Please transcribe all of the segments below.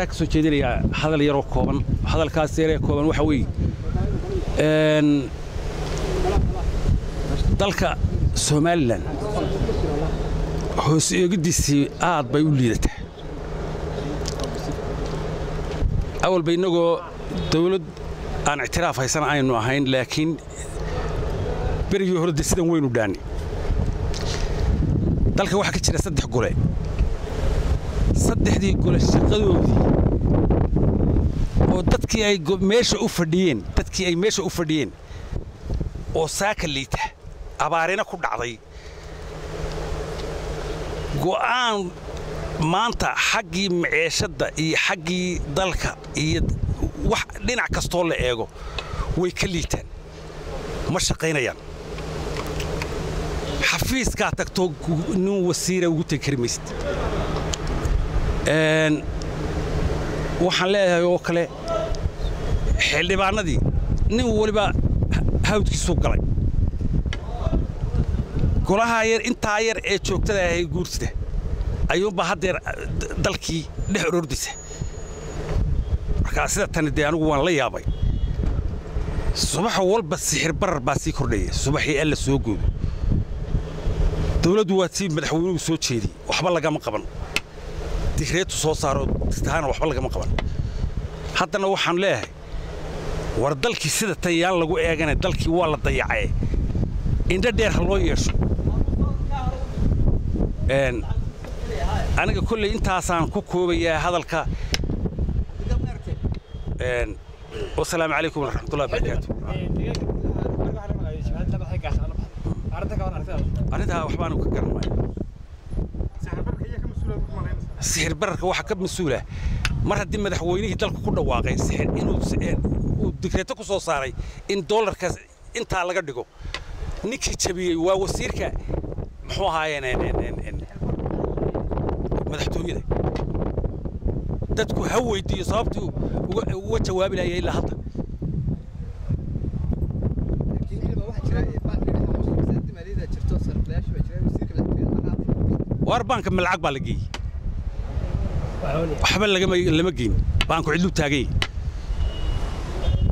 saaka soo jeedinayaa hadal yar oo kooban hadalkaas yar ee kooban waxa weeye dalka Soomaaliland hoos eegdiisii aad bay u liidataa awal baynagoo dawlad aan ictiraaf haysan aynu ahayn laakiin berigii hore sidan weynu dhaani dalka waxa ka jira 3 gole saddexdii gole shaqadoodii oo dadkii ay meesha u fadhiyeen oo saaka liita abaarina ku dhacday go'aan maanta xaggii maciishada iyo xaggii dalka iyo wax dhinac kastoo la eego way ka liitaan ma shaqaynayaan xafiiska tagto nin wasiir ugu takarmayst waxaan leeyahay oo kale xildhibaanadii nin waliba hawdkiisu galay golaha yar inta yar ee joogtada ay guursada ayuunba hadeer dalkii dhex ordisa marka sida tan anigu waan la yaabay subax walba sixir barar baa sii kordhaya subaxii alla soo goodo dawladdu waa tii madaxweynuhu soo jeediyay waxba lagama qaban digreetu soo saaro istaana waxba lagama qaban haddana waxaan leeyahay war dalkii sida tayaan lagu eeganay dalkii waa la dayacay indha dheer loo yeesho aniga kulli intaasaan ku koobayaa hadalka والسلام عليكم ورحمة الله وبركاته. أنا وحبان وكرم ماي. سحر برك واحد كم مسؤولة. مرة دم مدحوينه تلك كله واقع سحر إنه ودكتاتك صاري إن دولار كذا أنت على قدكوا. نكشي تبي ووسير ك محوها إن مدحتوه dadku ha weydiyo sababtu uga jawaabi lahayd ilaa hadda war banka malacag baa la geeyay waxba lama geyn banku cidlu taagay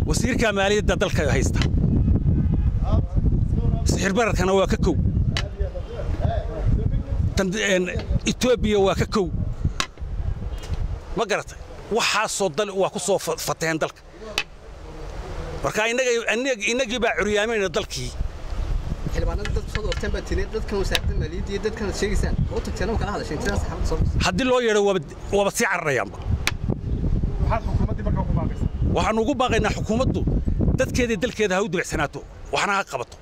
wasiirka maaliyadda dalka haysta sixir bararkana waa ka kow tan Itoobiya waa ka kow ما قرأت وحاسو دل وكسو فتحين دلك marka inaga baa curyaameen dalkii xilbaanada dad soo doorteen baa tineed dadkan wasaaradda maaliyadda iyo dadkan sheegaysan oo tagteen kala hadasheen tirada saxaafadda soo hadii loo yeero waba si carrayaan waxaad xukuumadda markaa ku baaqaysaa waxaan ugu baaqaynaa xukuumaddu dadkeeda dalkeeda ha u dibicsanaato waxna ha qabato